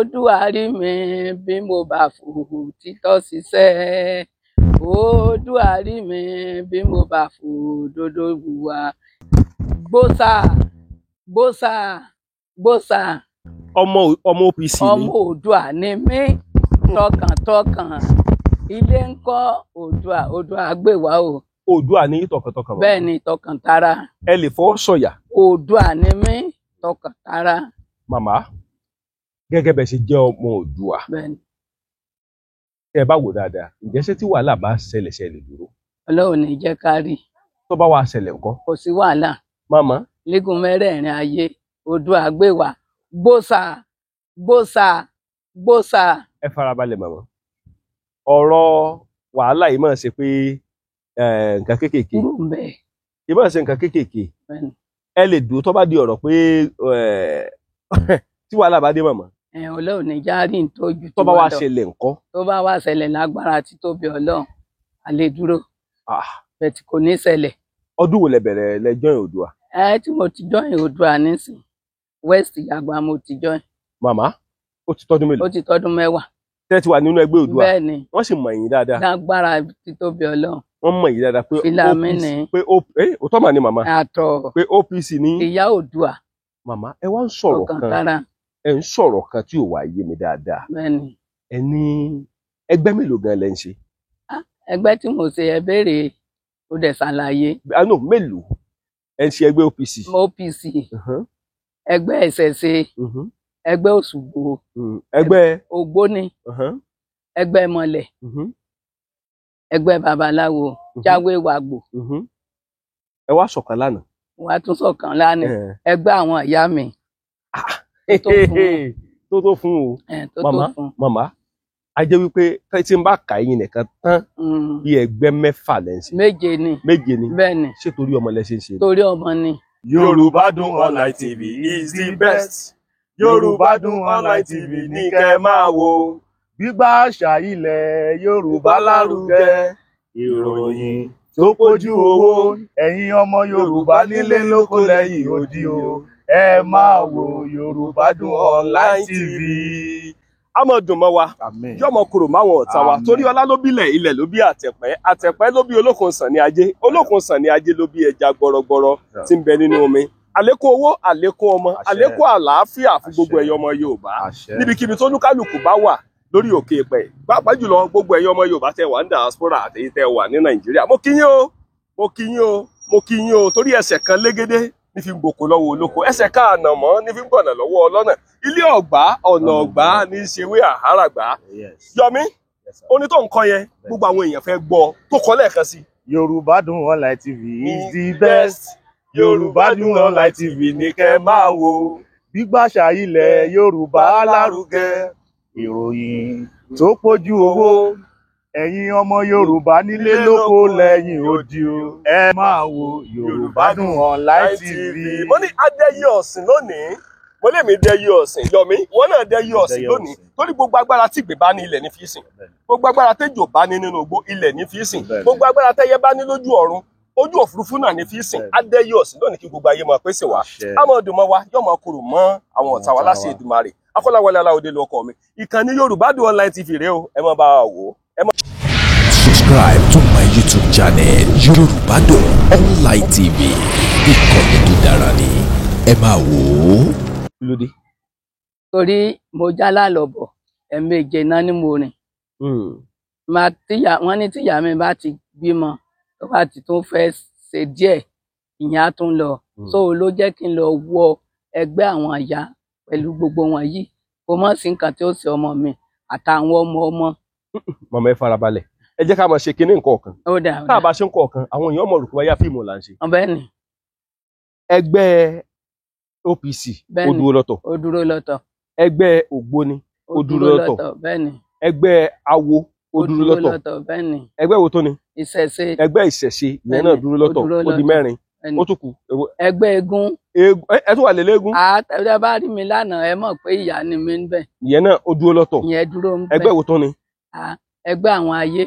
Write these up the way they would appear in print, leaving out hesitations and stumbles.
Olúwarí mi bí mo bá fò títọ́ ṣiṣẹ́. Olúwarí mi bí mo bá fò dodo wùwà. Gbósà gbósà gbósà. Ọmọ OPC ni. Ọmọ Oòduà ni mí tọkàntọkàn. Ilé ńkọ́ Oòduà gbé wá o. Oòduà ní tọkàntọkàn. Bẹ́ẹ̀ ni tọkàntara. Ẹ lè fọwọ́ sọ̀yà. Oòduà ni mí tọkàntara. Màmá, gẹ́gẹ́ bẹ́ẹ̀ ṣe jẹ́ ọmọ Oòduà. Bẹ́ẹ̀ni. Tẹ́ bá wò dáadáa, ǹjẹ́ ṣé tí wàhálà bá ṣẹlẹ̀ dúró? Ọlọ́run ní jẹ́ ká rí. Tó bá wá ṣẹlẹ̀ ńkọ́? Kò sí wàhálà. Màmá. Lígun mẹ́rẹ̀ẹ̀rin ayé Oòduà gbé wá. Gbósà gbósà gbósà. Ẹ farabalẹ̀ màmá. Ọ̀rọ̀ wàhálà yìí máa ṣe pé nǹkan kéékèèké. Yìí máa ṣe nǹkan kéékèèké. Ẹ lè dúró tó bá di ọ̀rọ̀ pé tí wàhálà bá dé màmá. Ọlọ́run ní já rí ìtọ́jú tó bá wá ṣẹlẹ̀ ńkọ́? Tó bá wá ṣẹlẹ̀ lágbára títóbi Ọlọ́run a lè dúró. Bẹ́ẹ̀ tí kò ní ṣẹlẹ̀. Ọdún wo lẹ bẹ̀rẹ̀ lẹ join Oòduà? Tí mo ti join Oòduà nísìn West Yagba mo ti join. Màmá, ó ti tọ́dún mélòó? Ó ti tọ́dún 10. Tẹ́ ti wà nínú ẹgbẹ́ Oòduà? Bẹ́ẹ̀ni. Wọ́n sì mọ̀ yín dáadáa. Lágbára títóbi Ọlọ́run. Wọ́n mọ̀ yín dáadáa pé òótọ́ mà ni màmá. Àtọ̀. Pé OPC ní. Ìyá Oòduà. Màmá, ẹ wá ń sọ̀rọ̀ kan. Ẹ ń sọ̀rọ̀ kan tí ò wá yé mi dáadáa. Bẹ́ẹ̀ni. Ẹ ní ẹgbẹ́ mélòó gan lẹ ń ṣe? Ẹgbẹ́ tí mo ṣe ẹ béèrè ó dẹ̀ ṣàlàyé. Àná mélòó? Ẹ ń ṣe ẹgbẹ́ OPC. OPC. Ẹgbẹ́ ìṣẹ̀ṣe. Ẹgbẹ́ Òṣùgbò. Ẹgbẹ́ Ògbóni. Ẹgbẹ́ Mọ̀lẹ̀. Ẹgbẹ́ babaláwo. Jáwé wàgbò. Ẹ wá ṣọ̀kan lánàá. Wàá tún ṣọ̀kan lánàá. Ẹgbẹ́ àwọn ìyá mi. Tó tó fún o. Màmá, a jẹ́ wípé tí n bá kà yín nìkan tán bí ẹgbẹ́ 6 lẹ́ ń ṣe. 7 ni. 7 ni. Bẹ́ẹ̀ni. Ṣé torí ọmọ lẹ ṣe ń ṣe? Torí ọmọ ni. Yorubadunonlinetv is the best. Yorubadunonlinetv ní kẹ́ máa wò. Gbígbà àṣà ilẹ̀ Yorùbá lárugẹ. Ìròyìn tó pójú owó. Ẹ̀yin ọmọ Yorùbá nílé lóko lẹ́yìn odi o. Ẹ máa wo Yorubadunonlinetv. A mọ̀ dùn mọ́ wa, yọmọ kúrò máwọn ọ̀tá wa, torí ọlá ló bílẹ̀, ilẹ̀ ló bí àtẹ̀pẹ́, àtẹ̀pẹ́ ló bí olókun sàn ní ajé, olókun sàn ní ajé ló bí ẹja gbọrọgbọrọ tí ń bẹ nínú omi. Àlékún owó, àlékún ọmọ, àlékún àlàáfíà fún gbogbo ẹ̀yin ọmọ Yorùbá. Níbikíbi tó lúkálùkù bá wà lórí òkè ìpẹ́, pàápàá jùlọ gbogbo ẹ̀yin ọmọ Yorùbá tẹ́ wà ní diaspora àti tẹ́ wà ní Nàìjíríà. Mo kí yín o, mo kí yín o, mo kí yín o, torí ẹsẹ̀ kan légédé ní fi ń gbòkó lọ́wọ́ olóko, ẹsẹ̀ ká ànàmọ́ ní fi ń gbọ̀nà lọ́wọ́ ọlọ́nà, ilé ọ̀gbá ọ̀nà ọ̀gbá ní í ṣe wé àháràgbá. Yọmí, oní tó ń kọ yẹn gbogbo àwọn èèyàn fẹ́ gbọ́, tó kọ lẹ́ẹ̀kan sí. Yorubadunonlinetv is the best. Yorubadunonlinetv ní kẹ́ máa wò. Gbígbà àṣà ilẹ̀ Yorùbá lárugẹ. Ìròyìn tó pójú owó. Ẹ̀yin ọmọ Yorùbá nílé lóko lẹ́yìn odi o. Ẹ máa wo Yorubadunonlinetv. Mo ní adẹ́yẹ ọ̀sìn lónìí, mo lè mi dẹ́yẹ ọ̀sìn. Yọmí, wọ́n náà dẹ́yẹ ọ̀sìn lónìí, torí gbogbo agbára tí ìgbé bá ní ilẹ̀ ní fi sìn. Gbogbo agbára tẹ́jọ bá ní nínú igbó ilẹ̀ ní fi sìn. Gbogbo agbára tẹ́yẹ bá ní lójú ọ̀run, ojú òfurufú náà ní fi sìn. Adẹ́yẹ ọ̀sìn lónìí kí gbogbo ayé máa pèsè wá. A máa dùn mọ́ wa, yóò máa kúrò mọ́ àwọn ọ̀tá wa láṣẹ Èdùmàrè. Akọ́láwọlé Aláwọ̀dé lọkọ mi. Ìkànnì Yorubadunonlinetv rèé o, ẹ máa bá wa wò ó. Subscribe to my YouTube channel yorubadunonlinetv. Ìkànnì tó dára ni ẹ máa wò ó. Lóde. Torí mo já lálọ́bọ̀ 7 náà ni mo rìn. Wọ́n ní tíyà mi bá ti bímọ tó bá ti tún fẹ́ ṣe díẹ̀ ìyẹn á tún lọ. So ló jẹ́ kí n lọ wọ ẹgbẹ́ àwọn ìyá pẹ̀lú gbogbo wọn yìí. Kò mọ̀ sí nǹkan tí ó ṣe ọmọ mi àtàwọn ọmọ. Màmá ẹ farabalẹ̀. Ẹ jẹ́ ká máa ṣe kinní nǹkan ọ̀kan. Tá a bá ṣe nǹkan ọ̀kan, àwọn èèyàn mọ̀ rò pé wáyà fíìmù là ń ṣe. Bẹ́ẹ̀ni. Ẹgbẹ́ OPC ó dúró lọ́tọ̀. Ó dúró lọ́tọ̀. Ẹgbẹ́ Ògbóni ó dúró lọ́tọ̀. Bẹ́ẹ̀ni. Ẹgbẹ́ Awo ó dúró lọ́tọ̀. Bẹ́ẹ̀ni. Ẹgbẹ́ wo tó ni? Ìṣẹ̀ṣe. Ẹgbẹ́ Ìṣẹ̀ṣe ìyẹn náà dúró lọ́tọ̀, ó di 4. Ó tún kù. Ẹgbẹ́ eégún. Ẹ tún wà lélẹ́gún. Àtẹ̀wé bá rí mi lánàá ẹ mọ̀ pé ìyá ni mi ń bẹ̀. Ìyẹn náà ó dúró lọ́tọ̀. Ìyẹn dúró ń bẹ̀. Ẹgbẹ́ wo tó ni? Ẹgbẹ́ àwọn ayé.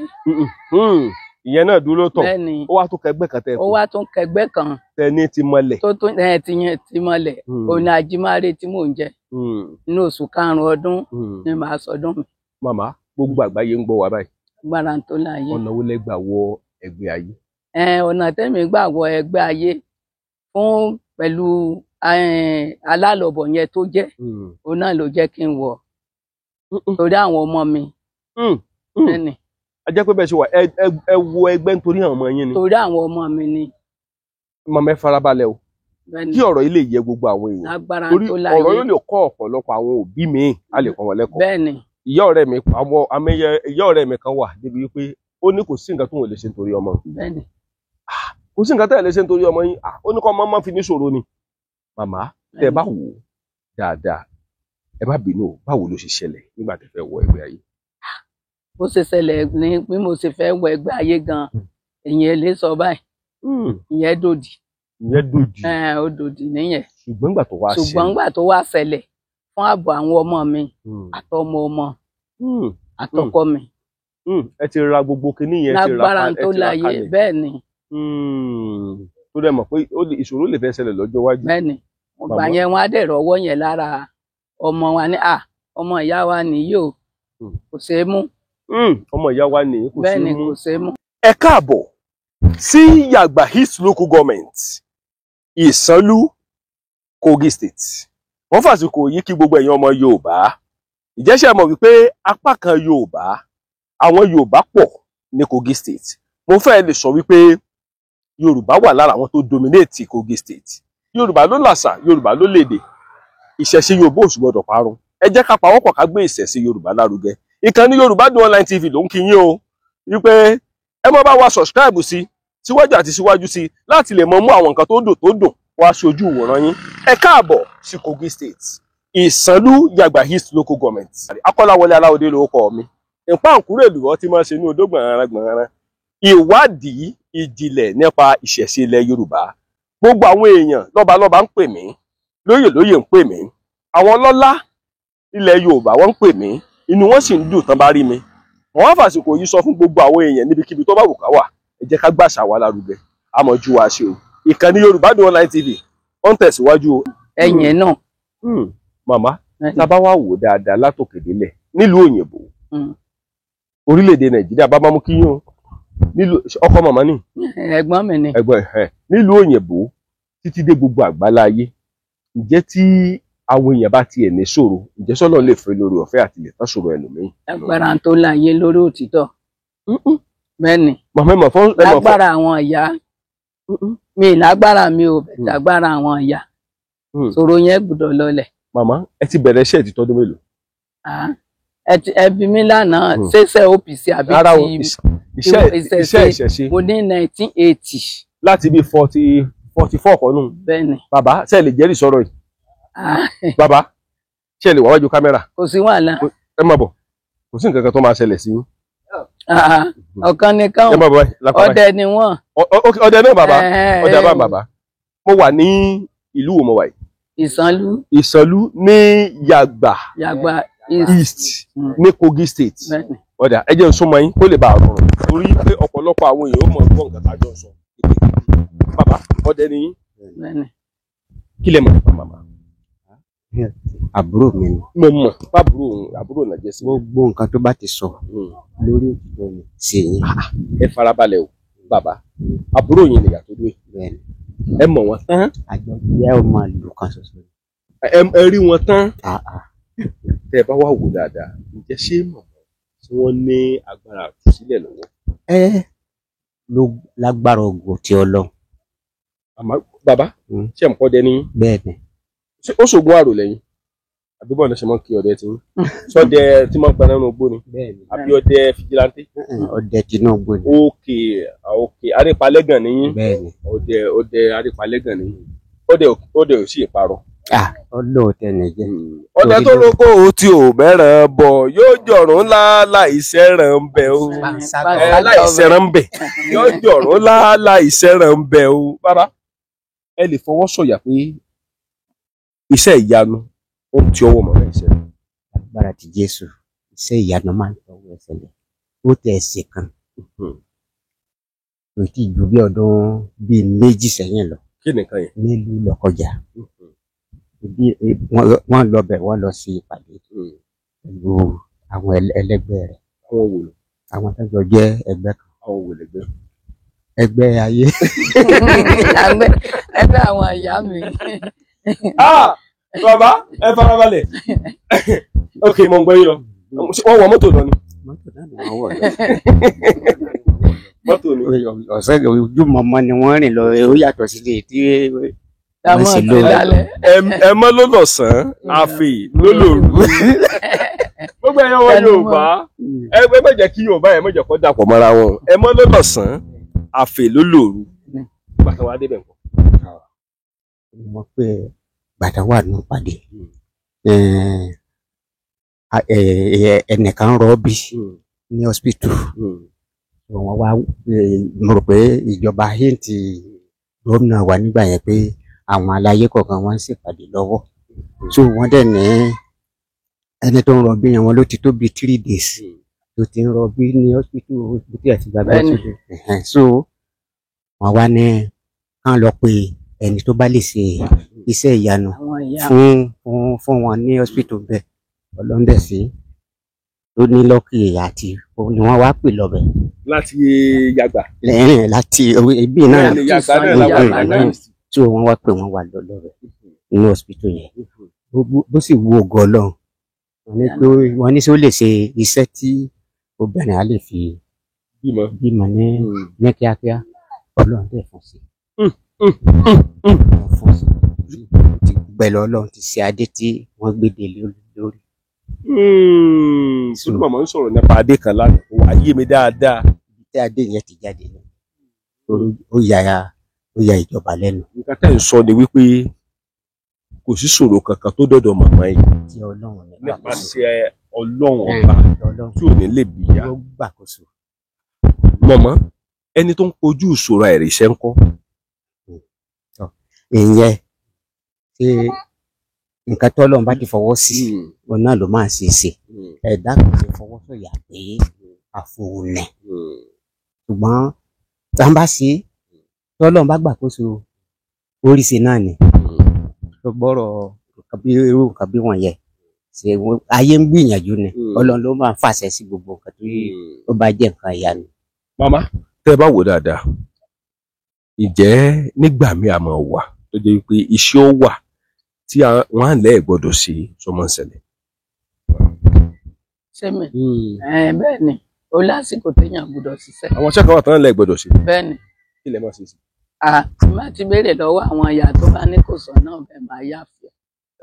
ìyẹn náà dúró tán bẹ́ẹ̀ni ó wá tún kẹgbẹ́ kan tẹ́ ó wá tún kẹgbẹ́ kan tẹni ti mọlẹ̀ tó tún ti mọlẹ̀ òun ni Jimare tí mò ń jẹ nínú oṣù karùn-ún ọdún ni màá sọdún mi. màmá gbogbo àgbáyé ń gbọ́ wa báyìí gbára tó láàyè. ọ̀nà wo lẹ gbà wọ ẹgbẹ́ ayé. ọ̀nà tẹ́mi gbà wọ ẹgbẹ́ ayé fún pẹ̀lú alálọ̀bọ̀ yẹn tó jẹ́ òun náà ló jẹ́ kí n wọ̀ torí àwọn ọmọ mi. bẹ́ẹ̀ni. a jẹ́ pé bẹ́ẹ̀ ṣe wà ẹ wọ ẹgbẹ́ nítorí àwọn ọmọ yín ni. torí àwọn ọmọ mi ni. màmá ẹ farabalẹ̀ o kí ọ̀rọ̀ yìí lè yẹ gbogbo àwọn èèyàn agbára torí tó láyé ọ̀rọ̀ yóò lè kọ́ ọ̀pọ̀lọpọ̀ àwọn òbí mi á lè kọ́ wọn lẹ́kọ̀ọ́. bẹ́ẹ̀ni. ìyá ọ̀rẹ́ mi kan wà débi wípé ó ní kò sí nǹkan tó wọn lè ṣe nítorí ọmọ. bẹ́ẹ̀ni. kò sí nǹkan tó lè ṣe nítorí ọmọ yín ó ní kọ́ ọmọ máa fi ní ṣòro ni. màmá tẹ́ bá wò ó dáadáa ẹ má bínú báwo ló ṣe ṣẹlẹ̀ nígbà tẹ́ fẹ́ wọ ẹgbẹ́ ayé. bó ṣe ṣẹlẹ̀ ní bí mo ṣe fẹ́ wọ ẹgbẹ́ ayé gan èyàn lè sọ báyìí ìyẹn dòdì. ìyẹn dòdì. ó dòdì níyẹn. ṣùgbọ́n nígbà tó wá ṣẹlẹ̀ fún ààbò àwọn ọmọ mi àtọmọ ọmọ àtọkọ mi. ẹ ti ra gbogbo kinní yẹn ti ra lágbára tó láyé bẹ́ẹ̀ ni. tó dẹ̀ mọ̀ pé ìṣòro lè fẹ́ ṣẹlẹ̀ lọ́jọ́ iwájú. bẹ́ẹ̀ ni ọgbà yẹn wọn á dẹ̀ rọwọ́ yẹn lára ọmọ wa ní ọmọ ìyá wa nìyí o kò ṣeé mú. ọmọ ìyá wa nìyí kò ṣeé mú. bẹ́ẹ̀ ni kò ṣeé mú. ẹ káàbọ̀ sí Yagba East Local Government Ìsànlú Kogi State. wọ́n fàsìkò yìí kí gbogbo ẹ̀yin ọmọ Yorùbá ìjẹ́sẹ̀ mọ̀ wípé apá kan Yorùbá àwọn Yorùbá pọ̀ ní Kogi State. mo fẹ́ lè sọ wípé Yorùbá wà lára àwọn tó dominate Kogi State. Yorùbá ló làṣà Yorùbá ló lédè ìṣẹ̀ṣe Yorùbá ò sì gbọdọ̀ parun. ẹ jẹ́ ká pawọ́pọ̀ ká gbé ìṣẹ̀ṣe Yorùbá lárugẹ. ìkànnì Yorùbádùn Online TV ló ń kí yín o wípé ẹ má bá wa subscribe sí síwájú àti síwájú sí láti lè mọ mú àwọn nǹkan tó dùn wá ṣojú ìwòran yín. ẹ káàbọ̀ sí Kogi State Ìsànlú Yagba East Local Government. Akọ́láwọlé Aláwọ̀dé lórúkọ mi. ìpáǹkúrò èlùbọ́ tí máa ń ṣe ní odó gbọ̀nrangbọ̀nran. ìwádìí ìjìnlẹ̀ nípa ìṣẹ̀ṣe ilẹ̀ Yorùbá. gbogbo àwọn èèyàn lọ́balọ́ba ń pè mí lóyè ń pè mí àwọn ọlọ́lá ilẹ̀ Yorùbá wọ́n ń pè mí inú wọn sì ń dùn tán bá rí mi. wọ́n á fàsìkò yìí sọ fún gbogbo àwọn èèyàn níbikíbi tó bá wù ká wà ẹ jẹ́ ká gbàṣà wa lárugẹ àmọ́ ju wa ṣe o. ìkànnì Yorùbádùn Online TV ó ń tẹ̀síwájú o. ẹ̀yìn náà. màmá tá a bá wá wò dáadáa látòkè délẹ̀ nílùú òyìnbó orílẹ̀-èdè Nàìjíríà bá bá mú kí yín o nílùú ọkọ màmá ni. ẹ̀gbọ́n mi ni. ẹ̀gbọ́n nílùú òyìnbó títí dé gbogbo àgbálá ayé ǹjẹ́ tí àwọn èèyàn bá tiẹ̀ ní ṣòro ǹjẹ́ sọ́lọ́ lè fẹ́ lórí ọ̀fẹ́ àti lè tán ṣòro ẹlòmíì. agbára tó láyé lórí òtítọ́. bẹ́ẹ̀ ni. màmá ẹ mọ̀ fún. lágbára àwọn ìyá mi lágbára mi ò bẹ̀ lágbára àwọn ìyá ṣòro yẹn gbọ́dọ̀ lọlẹ̀. màmá ẹ ti bẹ̀rẹ̀ iṣẹ́ ti tọ́dún mélòó. ẹ bí mi lánàá ṣẹṣẹ OPC àbí ti iṣẹ́ ìṣẹ̀ṣe. mo ní 1980. láti bí 44 kan nù. bẹ́ẹ̀ni. bàbá ṣe lè jẹ́rìí sọ̀rọ̀ yìí. bàbá ṣe lè wá wájú kámẹ́rà. kò sí wàhálà. ẹ má bọ̀ kò sí nǹkan kan tó máa ṣẹlẹ̀ sí yín. ọ̀kan nìkan ọdẹ ni wọ́n. ọdẹ náà bàbá ọdẹ bá bàbá. mo wà ní ìlú wo mo wà yìí. Ìsànlú ní Yagba East ní Kogi State. ọ̀dà ẹ jẹ́ n súnmọ́ yín kó lè bá a rọrùn torí pé ọ̀pọ̀lọpọ̀ àwọn èèyàn ó mọ̀ gbọ́ nǹkan tá a jọ sọ. bàbá ọdẹ ni yín. kí lẹ mọ̀ nípa màmá. àbúrò mi ni. mo mọ̀ àbúrò náà jẹ́ sí. gbogbo nǹkan tó bá ti sọ lórí òtítọ́ ni sí yín. ẹ farabalẹ̀ o bàbá àbúrò yín nìyà tó dé. ẹ mọ̀ wọ́n tán. àjọ ìyá ò máa lù kan ṣoṣo. ẹ rí wọn tán. tẹ́ ẹ bá wà wò dáadáa ǹjẹ́ ṣé mọ̀ tí wọ́n ní agbára àtúnṣílẹ̀ lọ́wọ́. ló lágbára ògùn tí Ọlọ́run. bàbá ṣé ẹ̀ ń kọ́ dẹ ní. bẹ́ẹ̀ ni. ó ṣògùn àrò lẹ́yìn àbí bọ́ọ̀lù ṣe máa ń kí ọdẹ tí ń sọdẹ tí máa ń gbaná nínú igbó ni àbí ọdẹ fìjìláńtì. ọdẹ Tinubu ni. òkè arípalẹ́gàn nìyí. bẹ́ẹ̀ni. ọdẹ arípalẹ́gàn nìyí. ọdẹ ò sì parọ́. ọlọ́ọ̀tẹ̀ nìjẹ́. ọdẹ tó lóko tí ò mẹ́ràn bọ̀ yóò jọ̀rún ńlá láìsẹ̀ràn ń bẹ̀ o. láìsẹ̀ràn ń bẹ̀ yóò jọ̀rún ńlá láìsẹ̀ràn ń bẹ̀ o. bàbá ẹ lè fọwọ́ sọ̀yà pé iṣẹ́ ìyanu ó ti ọwọ́ mọ̀ ẹ́ ṣẹlẹ̀. agbára ti Jésù iṣẹ́ ìyanu máa ń tọwọ́ ẹ ṣẹlẹ̀ ó tẹ̀ ẹ̀sẹ̀ kan kò tí ju bí ọdún bíi méjì sẹ́yìn lọ. Kí nìkan yẹn? Nílùú Lọ́kọjà. Wọ́n lọ bẹ̀, wọ́n lọ sí ìpàdé pẹ̀lú àwọn ẹlẹgbẹ́ rẹ̀. Àwọn wo? Àwọn tó jọ jẹ́ ẹgbẹ́ kan. Àwọn wo lẹgbẹ́? Ẹgbẹ́ ayé. Ẹgbẹ́ àwọn ìyá mi. Bàbá ẹ farabalẹ̀. Ok, mo ń gbọ́ yín lọ. Wọ́n wọ mọ́tò lọ ni. Mọ́tò náà ni wọ́n wọ̀ lọ. Mọ́tò ni. Ọ̀sẹ̀ ojúmọmọ ni wọ́n rìn lọ, ó yàtọ̀ sílé tí wọ́n sì lò. Ẹ mọ́ ló lọ̀sán, àfè ló lòrú. Gbogbo ẹ̀yàn wọn Yorùbá, ẹ má jẹ́ kí Yorùbá ẹ má jẹ́ kó dàpọ̀ mọ́ra wọn. Ẹ mọ́ ló lọ̀sán, àfè ló lòrú. Bàtà wa débẹ̀ nǹkan. Mo pé bàtà wà nù pàdé. Ẹnìkan rọ́ọ̀bì ní hospital. Wọ́n wá, mo rò pé ìjọba hint gómìnà wa nígbà yẹn pé àwọn aláyé kọ̀ọ̀kan wọ́n ń ṣèpàdé lọ́wọ́. So wọ́n dẹ̀ ní ẹni tó ń rọbí yẹn, wọn ló ti tó bí 3 days tó ti ń rọbí ní hospital àti bàbá hospital. So wọ́n wá ní kán lọ pé ẹni tó bá lè ṣe iṣẹ́ ìyanu fún wọn ní hospital bẹ́ẹ̀. Ọlọ́ndẹ̀ sí tó ní lọ́kì àti ni wọ́n wá pè lọ́bẹ̀. Láti Yàgbà. Láti ibi náà tí wọ́n wá pè wọ́n wà lọ́bẹ̀ ní hospital yẹn. Bó sì wú ògo Ọlọ́run. Wọ́n ní sí ó lè ṣe iṣẹ́ tí obìnrin á lè fi bímọ ní kíákíá. Ọlọ́run dẹ̀ fún sí. Pẹ̀lú Ọlọ́run ti ṣe adé tí wọ́n gbé dé lórí. Sọ́dún màmá ń sọ̀rọ̀ nípa adé kan lánàá, wà á yé mi dáadáa. Tí adé yẹn ti jáde ní ó ya ìjọba lẹ́nu. Nǹkan tẹ́ ń sọ ni wípé kò sí ṣòro kankan tó dọ̀dọ̀ màmá yìí. Tí Ọlọ́run nípasẹ̀ Ọlọ́run ọba tí ò ní lè bìyà. Ó gbàkóso. Màmá, ẹni tó ń kojú ìṣòro àìríṣẹ́ ńkọ́? Ìyẹn ṣe nǹkan tó Ọlọ́run bá ti fọwọ́ sí òun náà ló máa ṣe ṣe. Ẹ̀dá kò lè fọwọ́ sọ̀yà pé àfòunẹ̀. Ṣùgbọ́n tá a bá ṣe tí Ọlọ́run bá gbàkóso oríṣi náà ni. Tó gbọ́rọ̀ irú nǹkan bí wọ̀nyẹn ṣe ayé ń gbìyànjú ni. Ọlọ́run ló máa fàṣẹ sí gbogbo nǹkan tó bá jẹ́ nǹkan ìyanu. Màmá, tẹ́ ẹ bá wò dáadáa, ìjẹ́ nígbà míì àmọ́ wà tó jẹ́ wípé iṣẹ́ ó wà tí wọ́n á lẹ́ẹ̀ gbọ́dọ̀ ṣe sọmọ ṣẹlẹ̀. Sẹ́mi, bẹ́ẹ̀ ni, ó lásìkò téèyàn gbọ́dọ̀ ṣiṣẹ́. Àwọn iṣẹ́ kan wà tán lẹ́ẹ̀ gbọ́dọ̀ ṣe. Bẹ́ẹ̀ ni. Kí lẹ máa ṣe sí? Tí máa ti béèrè lọ́wọ́ àwọn ìyá tó bá ní kò sọ náà bẹ́ẹ̀ máa yá fi ẹ̀.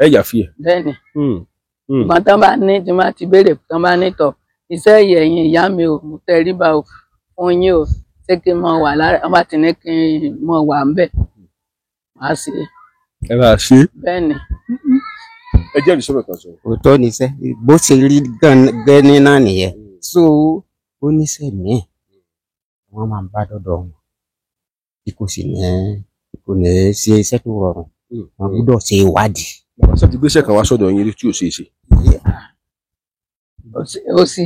Ẹ yà fi ẹ̀. Bẹ́ẹ̀ ni. Ìgbọ́n tán bá ní, tí máa ti béèrè tán bá ní tọ̀, iṣẹ́ ẹ̀yìn ìyá mi ò mú tẹríba ò fún yín o, ṣé kí n mọ wà lára, wọ́n bá ti ní kí n mọ wà ń bẹ̀, máa ṣe. Ẹ máa ṣe. Bẹ́ẹ̀ ni. Ẹ jẹ́ ìṣòro kan sọ. Òótọ́ ni iṣẹ́ bó ṣe rí gẹ́ni náà nìyẹn. So ó níṣẹ́ míì wọ́n máa ń bá dọ́dọ̀ wọn tí kò ní ṣe iṣẹ́ tó rọrùn. Wọ́n gbọ́dọ̀ ṣe ìwádìí. Bàbá sọ ti gbéṣẹ́ kan wá sọ́dọ̀ yín tí ò ṣe é ṣe. Ó sì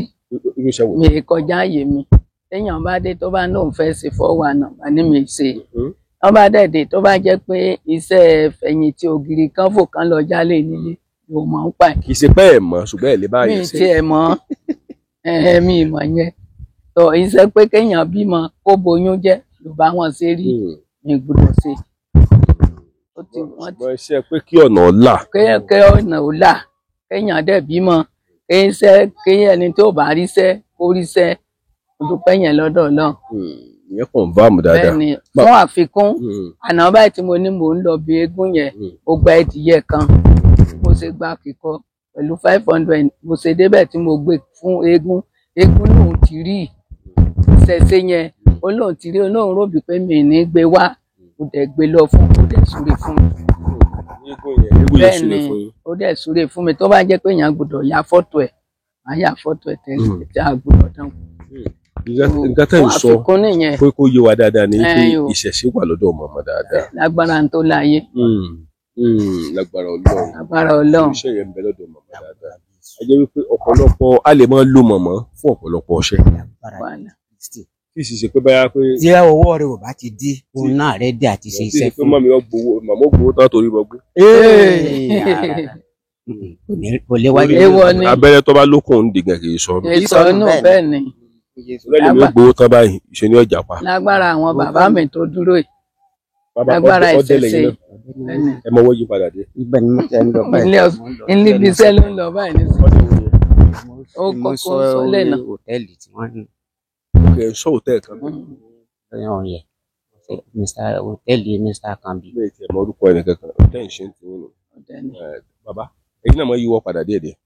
mi kọjá àyè mi. Téèyàn bá dé tó bá lóun fẹ́ ṣe fọ́wà náà bá ní mi ṣe. Wọ́n bá dẹ̀dẹ̀ tó bá jẹ́ pé iṣẹ́ fẹ̀yìntì ògiri kan fò kan lọ jálè nílé yóò mọ̀ ń pa. Kì í ṣe pé ẹ̀ mọ̀ ṣùgbọ́n ẹ̀ lè bá yẹn ṣe. Mi ti ẹ̀ mọ̀ mi ìmọ̀ yẹn. Tọ́ iṣẹ́ pé kéèyàn bímọ kó boyún jẹ́ ló bá wọn ṣe rí mi gbọ́dọ̀ ṣe. Ṣùgbọ́n iṣẹ́ pé kí ọ̀nà ọ̀la. Kí ọ̀nà ọ̀la kéèyàn dẹ̀ bímọ kéèyàn ẹni tó bá ríṣẹ́ kó ríṣẹ́ dúpẹ́ yẹn lọ́dọ̀ náà. Ìyẹn kàn bá mu dáadáa. Bẹ́ẹ̀ni, fún àfikún àná báyìí tí mo ní mò ń lọ bí eégún yẹn ó gba ẹdìyẹ kan mo ṣe gba kíkọ pẹ̀lú 500 mo ṣe débẹ̀ tí mo gbé fún eégún lòun ti rí ṣẹṣẹ yẹn ó lóun ti rí olóhùn ròbí pé mi ní gbé wá ó dẹ̀ gbé lọ fún ó dẹ̀ súre fún mi. Bẹ́ẹ̀ni ó dẹ̀ súre fún mi tó bá jẹ́ pé èèyàn gbọ́dọ̀ ya fọ́tò ẹ̀ máa ya fọ́tò ẹ̀ tẹ́lẹ̀ tí a gbọ́dọ̀ dán. Nǹkan tẹ́ ń sọ pé kó yé wa dáadáa ni pé ìṣẹ̀ṣe wà lọ́dọ̀ màmá dáadáa. Lágbára tó láyé. Lágbára Ọlọ́run. Lágbára Ọlọ́run. Iṣẹ́ yẹn ń bẹ lọ́dọ̀ màmá dáadáa. A jẹ́ wípé ọ̀pọ̀lọpọ̀ a lè máa lo màmá fún ọ̀pọ̀lọpọ̀ ọṣẹ́. kí sì ṣe pé báyà pé. tí ọwọ́ rẹ̀ ò bá ti dí òun náà rẹ̀ dí àti ṣe iṣẹ́ fún. màmá ó gbowó tán torí mo gbé. kò lè wáyé. abẹ́rẹ́ tó bá lókun ń dìgàn kì í sọnù. ìsọnù bẹ́ẹ̀ ni. lẹ́yìn mi ó gbowó tán báyìí ìṣe ni ọjà pa. lágbára àwọn bàbá mi tó dúró yìí. lágbára ìṣẹ̀ṣe. ẹ mọ owó yí padà dé. ibẹ̀ ni mo ti ń lọ báyìí. ilé ibi iṣẹ́ ló ń lọ báyìí nísìnyí. ó kọ́kọ́ sọ́lẹ̀ náà. hòtẹ́ẹ̀lì tí wọ́n ń. kẹ ẹ sọ hòtẹ́ẹ̀lì kan. ọ̀yẹ̀ hòtẹ́ẹ̀lì Mr. Kambi. bẹ́ẹ̀ tí ẹ mọ orúkọ ẹnì kankan hòtẹ́ẹ̀lì ṣe ń tì nínú. bàbá ẹ̀yin náà mọ yíwọ́ padà díẹ̀ díẹ̀.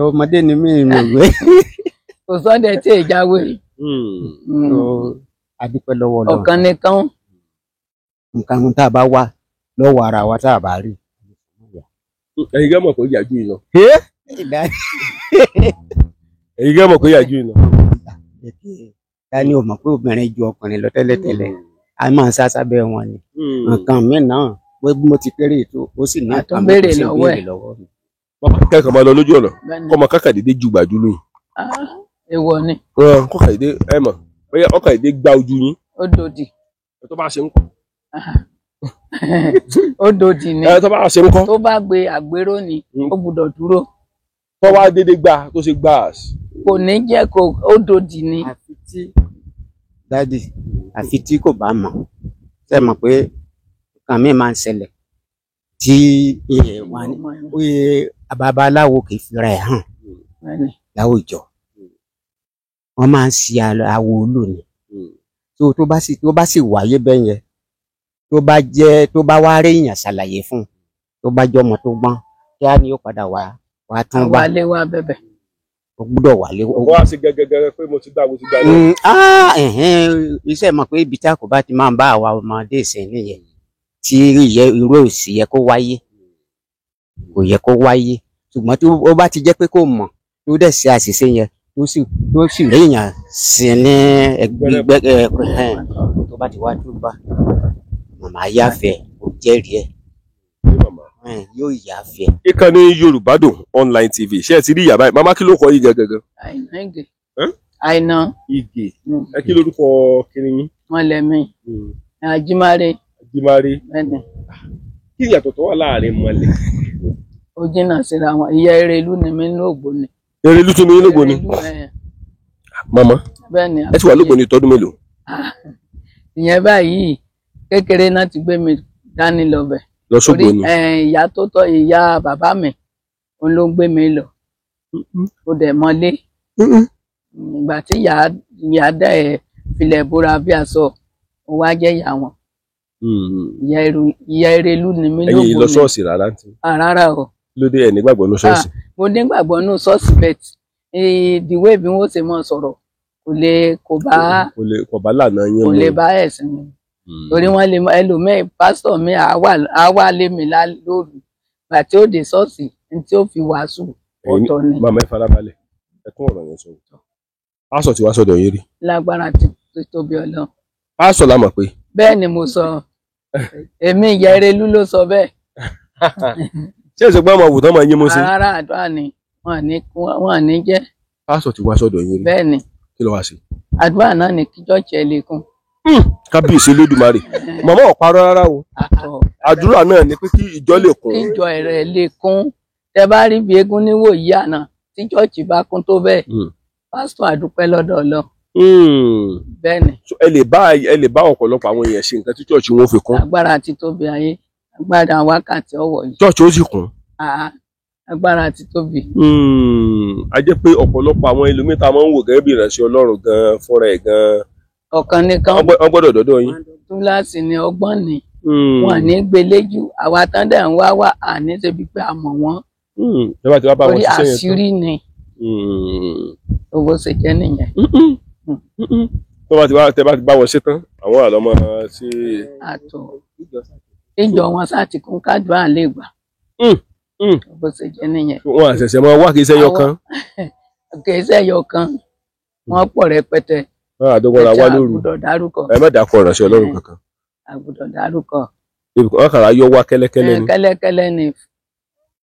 ọmọdé ni mí ìwé. kò sọ́dẹ̀ tí ì jáwé. adúpẹ́ lọ́wọ́ Ọlọ́run. ọ̀kan nìkan. nǹkan tá a bá wá lọ́wọ́ ara wa tá a bá rí. ẹ̀yin gẹ́gẹ́ mọ̀ pé ó yà jù yín lọ. ẹ̀yin gẹ́gẹ́ mọ̀ pé ó yà jù yín lọ. ta ni o mọ̀ pé obìnrin ju ọkùnrin lọ tẹ́lẹ̀tẹ́lẹ̀ a máa ń sá sábẹ́ wọn ni. nǹkan mi náà bí mo ti kéré ètò ó sì ní àtọ́ béèrè lọ́wọ́ mi. kẹ́kọ̀ọ́ máa lọ lójú ọ̀nà kọ́ ọmọ kákàdédé ju gbàjú lóyún. èèwọ̀ ni. kọ́kàdédé ẹ mọ̀ bóyá ọkàdédé gbá ojú yín. ó dòdì. tó bá ṣe ń kọ́. ó dòdì ni. tó bá ṣe ń kọ́. tó bá gbé àgbérò ni ó gbúdọ̀ dúró. tó wá dédé gbà tó ṣe gbà. kò ní jẹ́ kó ó dòdì ni. àfi tí kò bá mọ̀ ṣe mọ̀ pé nǹkan mi máa ń ṣẹlẹ̀ tí babaláwo kì í fira ẹ̀ hàn láwùjọ wọ́n máa ń ṣe awo olú ni tó bá sì wáyé bẹ́ẹ̀ yẹn tó bá wá rí èèyàn ṣàlàyé fún tó bá jẹ́ ọmọ tó gbọ́n kí á ní ó padà wá tún bá wálé wá bẹ̀bẹ̀. ó gbúdọ̀ wálé. wọ́n á ṣe gẹ́gẹ́ pé mo ti gbà. iṣẹ́ mọ̀ pé ibi tí a kò bá ti máa ń bá àwa ọmọdé ìsìn nìyẹn tí irú òsì yẹ kó wáyé kò yẹ kó wáyé ṣùgbọ́n tí ó bá ti jẹ́ pé kò mọ̀ tó dẹ̀ ṣe àṣìṣe yẹn tó sì réèyàn sí ní ẹgbẹ́ tó bá ti wá tó bá màmá yáfẹ́ ó jẹ́rìí ẹ̀ yóò yáfẹ́. ìkànnì Yorùbá Dùn Online TV ṣé ẹ ti rí ìyá báyìí màmá kí ló kọ yìí gẹ́gẹ́. àìná Ìgè ẹ kí lórúkọ kiri yín. Mọ́lẹ́mí Jimare. kí ìyàtọ̀ tó wà láàrin mọ́lẹ̀. ó jìnnà síra wọn ìyá Erelú ni mí ní Ògbóni. Erelú tún ní Ògbóni. màmá ẹ ti wà l'Ógbóni tọdún mélòó. ìyẹn báyìí kékeré náà ti gbé mi dání lọ bẹ̀. lọ s'Ógbóni. ìyá tó tọ́ ìyá bàbá mi òun ló ń gbé mi lọ. ó dẹ̀ mọ́lé. ìgbà tí ìyá dá ẹ̀ filẹ̀ bóra bí aṣọ ó wá jẹ́ ìyá wọn. ìyá Erelú ni mí l'Ógbóni. ẹ̀yin lọ ṣọ́ọ̀ṣì rárá tí. rárá o. lóde ẹ̀ nígbàgbọ́ ní ṣọ́ọ̀ṣì. mo nígbàgbọ́ ní ṣọ́ọ̀ṣì bẹ́ẹ̀ ìdíwé bí wọ́n ṣe mọ́ sọ̀rọ̀ kò bá lànà yín kò lè bá ẹ̀sìn mi torí wọ́n lè ẹlòmíì pásítọ̀ mi àwa lé mi lóru gbà tí ó dé ṣọ́ọ̀ṣì tí ó fi wàásù ọ̀tọ̀ ni. màmá ẹ farabalẹ̀ ẹ tún ọ̀rọ̀ yẹn sọ. pásítọ̀ ti wá sọ́dọ̀ yín rí. lágbára ti tóbi Ọlọ́run. pásítọ̀ la mọ̀ pé. bẹ́ẹ̀ ni mo sọ èmi ìyá Erelú ló sọ bẹ́ẹ̀. ṣé èsì pé ọmọ òwúntàn máa yín mú sí. rárá àdúrà ni wọn ní jẹ́. pásítọ̀ ti wá sọ́dọ̀ yín rí. bẹ́ẹ̀ ni. kí ló wá sí. àdúrà náà ni kí jọ́ọ̀chì ẹ lè kún. kábíyèsí Olódùmarè màmá ò parọ́ rárá o àdúrà náà ni pé kí ìjọ lè kún. kí ìjọ rẹ̀ lè kún tẹ bá rí bí eégún níwò yìí àná tí jọ́ọ̀chì bá kún tó bẹ́ẹ̀ pásítọ̀ àdúpẹ́ lọ́dọ̀ Ọlọ́run. bẹ́ẹ̀ ni. ẹ lè bá ọ̀pọ̀lọpọ̀ àwọn èèyàn ṣe nǹkan tí jọ́ọ̀chì wọn fi kún. agbára ti tóbi ayé agbára wákàtí ọwọ́ yìí. jọ́ọ̀chì ó sì kún. agbára ti tóbi. a jẹ́ pé ọ̀pọ̀lọpọ̀ àwọn ẹlòmíín máa ń wò gẹ́gẹ́ bí ìránṣẹ́ Ọlọ́run gan fúnra ẹ̀ gan. ọ̀kan nìkan. wọ́n gbọ́dọ̀ dọ́dọ̀ yín. túláàsì ni ọgbọ́n ni. wọn ní gbéléjù àwa tán dẹ̀ ń wá àní ṣebí pé a mọ̀ wọ́n. orí àṣírí ni. owó ṣe jẹ́ nìyẹn. tẹ bá ti bá wọn ṣe tán àwọn àlọ́mọ ṣe. àtọ̀ ìjọ wọn sáti kún kájọ àlè gbà. bó ṣe jẹ́ nìyẹn. wọn àṣẹ̀ṣẹ̀ máa wá kì í ṣẹ́yọ kan. kì í ṣẹ́yọ kan wọ́n pọ̀ rẹpẹtẹ. àdókòrò àwa lóru àgùdọ̀ dárúkọ. ẹ má dàpọ̀ ìránṣẹ́ Ọlọ́run kankan. àgùdọ̀ dárúkọ. wọn kàrà yọ wá kẹ́lẹ́kẹ́lẹ́ ni. kẹ́lẹ́kẹ́lẹ́ ni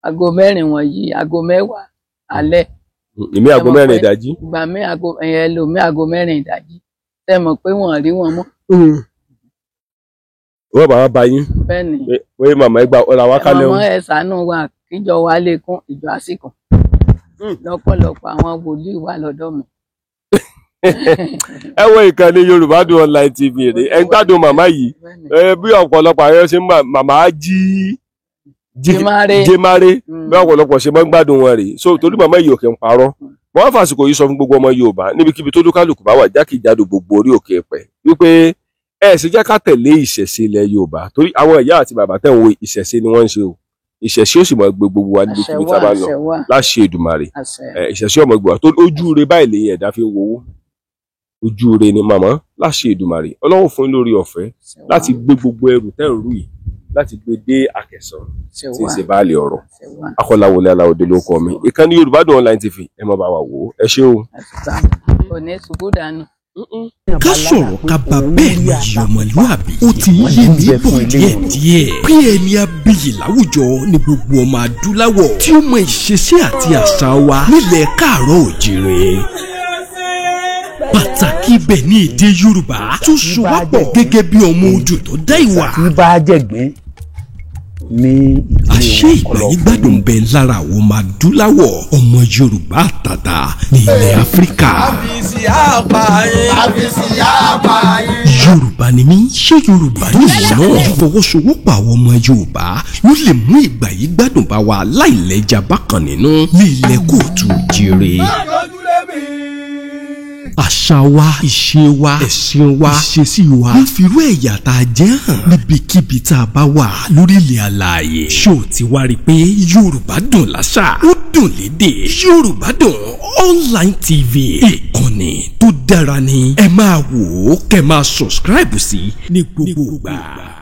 aago mẹ́rin wọ̀nyí aago mẹ́wàá alẹ́. ìmí aago mẹ́rin ìdájí. ìgbà mi ẹlòmí aago mẹ́rin ìdájí tẹ mọ̀ pé wọ́n rí wọn mọ́. wọ́n bá wá bá yín bẹ́ẹ̀ni pé màmá ẹ gba ọ̀là wa kálẹ̀ o. màmá ẹ ṣàánú wa kíjọ wa lè kún ìjọ àsìkò lọ́pọ̀lọpọ̀ àwọn wòlíì wà lọ́dọ̀ mi. ẹ wo ìkànnì Yorùbá Dùn Online TV rè ẹ ń gbádùn màmá yìí bí ọ̀pọ̀lọpọ̀ àwọn ṣe ń màmá Jimare bí ọ̀pọ̀lọpọ̀ ṣe máa ń gbádùn wọn rè so torí màmá yìí ò kí ń parọ́ wọ́n wá fàsìkò yìí sọ fún gbogbo ọmọ Yorùbá níbikíbi tó lúkálùkù bá wà jákèjádò gbogbo orí òkè ẹ̀pẹ̀ wípé ẹ sì jẹ́ ká tẹ̀lé ìṣẹ̀ṣe ilẹ̀ Yorùbá torí àwọn ìyá àti bàbá tẹ̀ ń wo ìṣẹ̀ṣe ni wọ́n ń ṣe o ìṣẹ̀ṣe ó sì mọ̀ gbé gbogbo wa níbikíbi tá a bá lọ láṣẹ Èdùmàrè ìṣẹ̀ṣe ọmọ gbogbo wa tó ojú rẹ báyìí lèyìn ẹ̀dá fi ń wowó ojú rẹ ni màmá láṣẹ Èdùmàrè Ọlọ́run fún yín lórí ọ̀fẹ́ láti gbé gbogbo ẹrù tẹ́ ń rù yìí láti gbé dé Àkẹsàn tí ń ṣe báàlì ọ̀rọ̀ Akọ́láwọlé Aláọdé ló kọ mi ìkànnì Yorùbá Dùn Online TV ẹ má bá wa wò ó ẹ ṣé o. òní ṣubú dànù. ká sọ̀rọ̀ ká bá bẹ́ẹ̀ ni ọmọlúwàbí ó ti ń yé mi bọ̀ díẹ̀díẹ̀ pé ẹni abiyì láwùjọ ni gbogbo ọmọ adúláwọ̀ tí ó mọ ìṣesí àti àṣà wa nílẹ̀ káàárọ̀ òjìrè pàtàkì ibẹ̀ ní èdè Yorùbá tó so wá pọ̀ gẹ́gẹ́ bí ọmọ odò tó dá ìwà. tí bá jẹ̀gbẹ́ ní àṣé ìgbàyí gbádùn bẹ lára àwọn ọmọ adúláwọ̀ ọmọ Yorùbá àtàtà ní ilẹ̀ Áfíríkà. Yorùbá ni mí ṣé Yorùbá ni ìwọ náà ìfọwọ́sowọ́pọ̀ àwọn ọmọ Yorùbá ló lè mú ìgbàyí gbádùn bá wa láìlẹ́jà bákan nínú ní ilẹ̀ kóòtù òjìrè. Àṣà wa, ìṣe wa, ẹ̀sìn wa, ìṣesí wa ló fi rú ẹ̀yà tá a jẹ́ hàn níbikíbi tá a bá wà lórílẹ̀ alààyè. Ṣó ti wá rí i pé Yorùbá dùn láṣà, ó dùn lédè. Yorùbá Dùn Online TV ìkànnì tó dára ni ẹ máa wò ó kẹ́ máa subscribe sí ní gbogbo ìgbà.